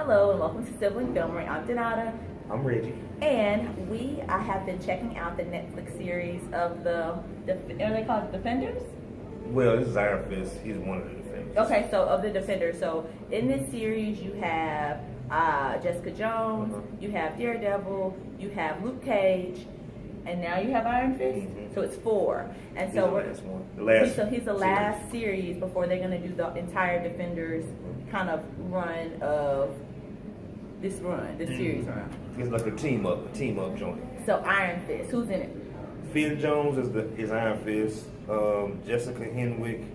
Hello and welcome to Sibling Filmery. I'm Donata. I'm Reggie. And I have been checking out the Netflix series of are they called Defenders? Well, this is Iron Fist. He's one of the Defenders. Okay, so of the Defenders. So in this series you have Jessica Jones, you have Daredevil, you have Luke Cage, and now you have Iron Fist. Mm-hmm. So it's 4. And He's so the last one. The last he's the last series before they're gonna do the entire Defenders kind of run of this series run. It's like a team up joint. So Iron Fist, who's in it? Finn Jones is Iron Fist. Jessica Henwick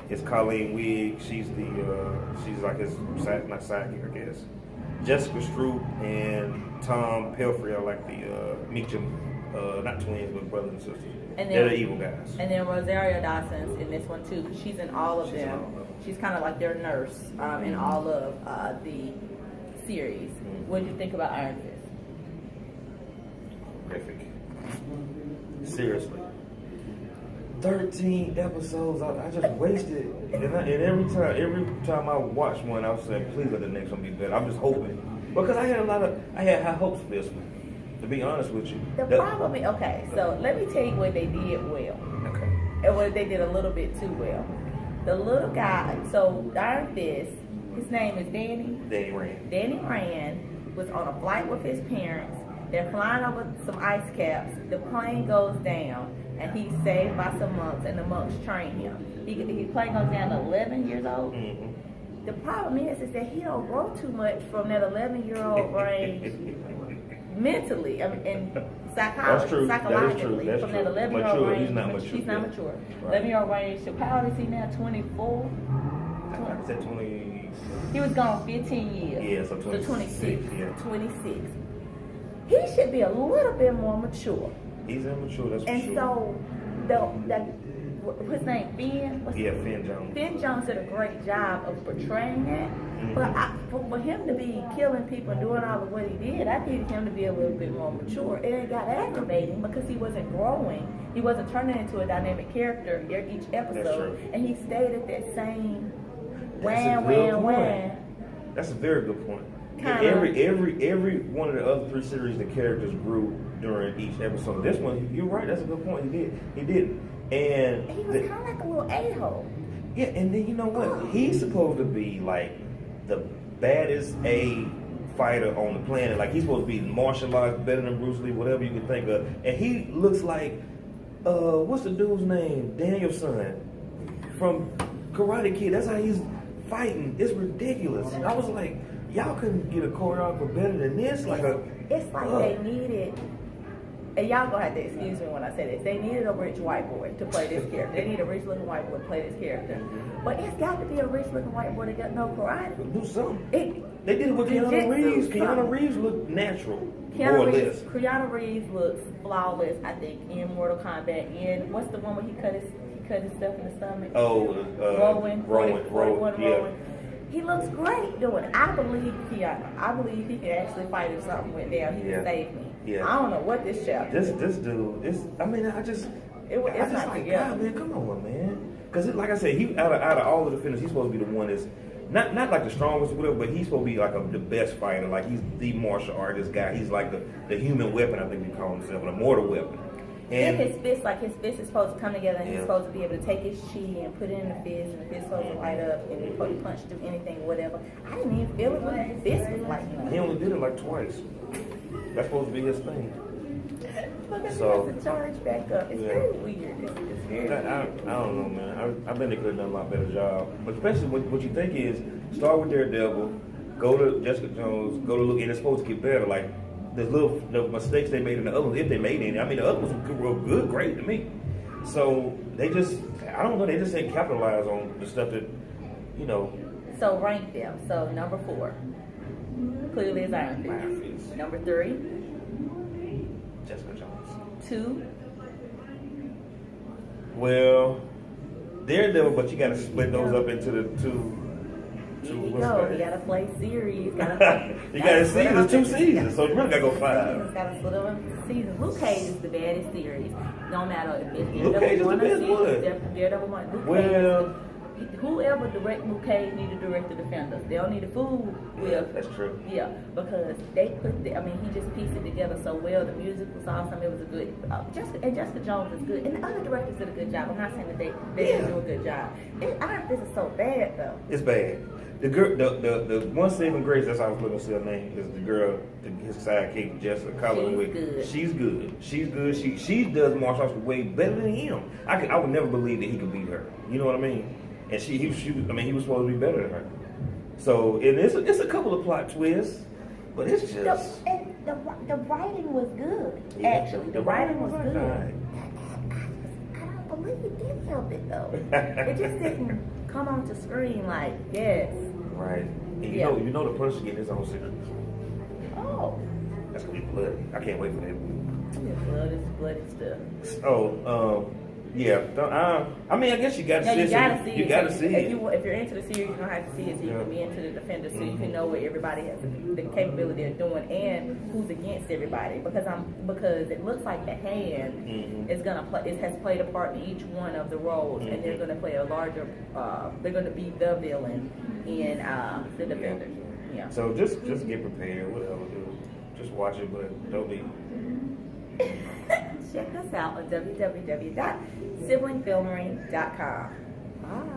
is Colleen Wigg. She's like his not sidekick, I guess. Jessica Stroup and Tom Pelphrey are like the Meacham, not twins but brothers and sisters. And they're the evil guys. And then Rosario Dawson's in this one too, because she's in all of them. She's kind of like their nurse in all of the series. Mm-hmm. What did you think about Iron Fist? Horrific. Seriously. 13 episodes. I just wasted. And every time I watch one, I was saying, please let the next one be better. I'm just hoping. Because I had high hopes for this one. To be honest with you. The problem is, okay, so let me tell you what they did well. Okay. And what they did a little bit too well. The little guy, so Iron Fist, his name is Danny. Danny Rand. Danny Rand was on a flight with his parents. They're flying over some ice caps. The plane goes down, and he's saved by some monks, and the monks train him. His plane goes down at 11 years old. Mm-hmm. The problem is that he don't grow too much from that 11-year-old range mentally, and psychologically, That's from true. that 11-year-old range. He's not mature. He's not mature. Right. 11-year-old range. So how old is he now? 24. I said 20. He was gone 15 years. Yeah, so 26. Yeah. 26. He should be a little bit more mature. He's immature, that's for And sure. so, his name, Finn? Finn Jones. Finn Jones did a great job of portraying that. Mm-hmm. But for him to be killing people and doing all of what he did, I needed him to be a little bit more mature. And it got aggravating because he wasn't growing. He wasn't turning into a dynamic character each episode. And he stayed at that same wham. That's a very good point. Kinda. Every one of the other 3 series, the characters grew during each episode. This one, you're right. That's a good point. He did. And he was kind of like a little a-hole. Yeah, and then you know what? He's supposed to be like the baddest fighter on the planet. Like he's supposed to be martial arts better than Bruce Lee, whatever you can think of. And he looks like what's the dude's name? Daniel-san from Karate Kid. That's how he's fighting. It's ridiculous. I was like, y'all couldn't get a choreographer better than this. It's like they needed, and y'all gonna have to excuse me when I say this, they needed a rich white boy to play this character. They need a rich looking white boy to play this character. But it's got to be a rich looking white boy that got no karate. Do something. They did it with Keanu Reeves. Keanu Reeves looked natural, more or less. Keanu Reeves looks flawless, I think, in Mortal Kombat. In what's the one where he cut his stuff in the stomach? Rowan. He looks great doing it. I believe Keanu. I believe he could actually fight if something went down. He would save me. Yeah. I don't know what this chapter. This dude. It's not like, God, man, come on, man. Because like I said, he out of all of the defenders, he's supposed to be the one that's not like the strongest or whatever, but he's supposed to be like the best fighter. Like he's the martial artist guy. He's like the human weapon, I think we call himself, a mortal weapon. And his fist is supposed to come together, and he's supposed to be able to take his chi and put it in the fist, and the fist is supposed to light up, and he's supposed to punch through anything, whatever. I didn't even feel it when his fist was lighting up. He only did it like twice. That's supposed to be his thing. Look at so, he has to charge back up. It's very weird. It's very I don't know, man. I think they could have done a lot better job. But especially what you think is, start with Daredevil, go to Jessica Jones, go to Luke, and it's supposed to get better. Like, the mistakes they made in the other ones, if they made any. I mean, the other ones were good, great to me. So they just, I don't know, they just didn't capitalize on the stuff that, you know. So rank them. So number 4, clearly is Iron Fist. Number 3, Jessica Jones. 2. Well, Daredevil, but you got to split those up into the 2. There you go. You gotta play series. You gotta see there's 2 seasons, so you really gotta go 5. Gotta split up into seasons. Luke Cage is the baddest series. No matter if it's Luke Cage is the best one. Daredevil 1. Well, whoever direct Luke Cage need to direct the Defenders. They don't need to fool with. That's true. Yeah, because they he just pieced it together so well. The music was awesome. It was a good. Jessica Jones is good, and the other directors did a good job. I'm not saying that they didn't do a good job. I don't think it's so bad though. It's bad. The girl, the one saving grace. That's how I was looking to see her name. Is the girl, his sidekick, Jessica Collins. She's good. She's good. She does martial arts way better than him. I would never believe that he could beat her. You know what I mean? And he was supposed to be better than her. So it's a couple of plot twists, but it's just the writing was good. Yeah, Actually, the writing was good. Right. I don't believe it did help it though. It just didn't come onto screen like yes. Right. And you know the Punisher getting his own series. Oh. That's gonna be bloody. I can't wait for that. Bloody stuff. Yeah. I mean, I guess you got to see it. You got to see it. If you're into the series, you're gonna have to see it so you can be into the Defenders, so you can know what everybody has the capability of doing and who's against everybody. Because it looks like the Hand is gonna play. It has played a part in each one of the roles, and they're gonna play a larger. They're gonna be the villain in the Defenders. Yeah. So just get prepared. Whatever. Just watch it, but don't be. Check us out on www.siblingfilmery.com. Bye.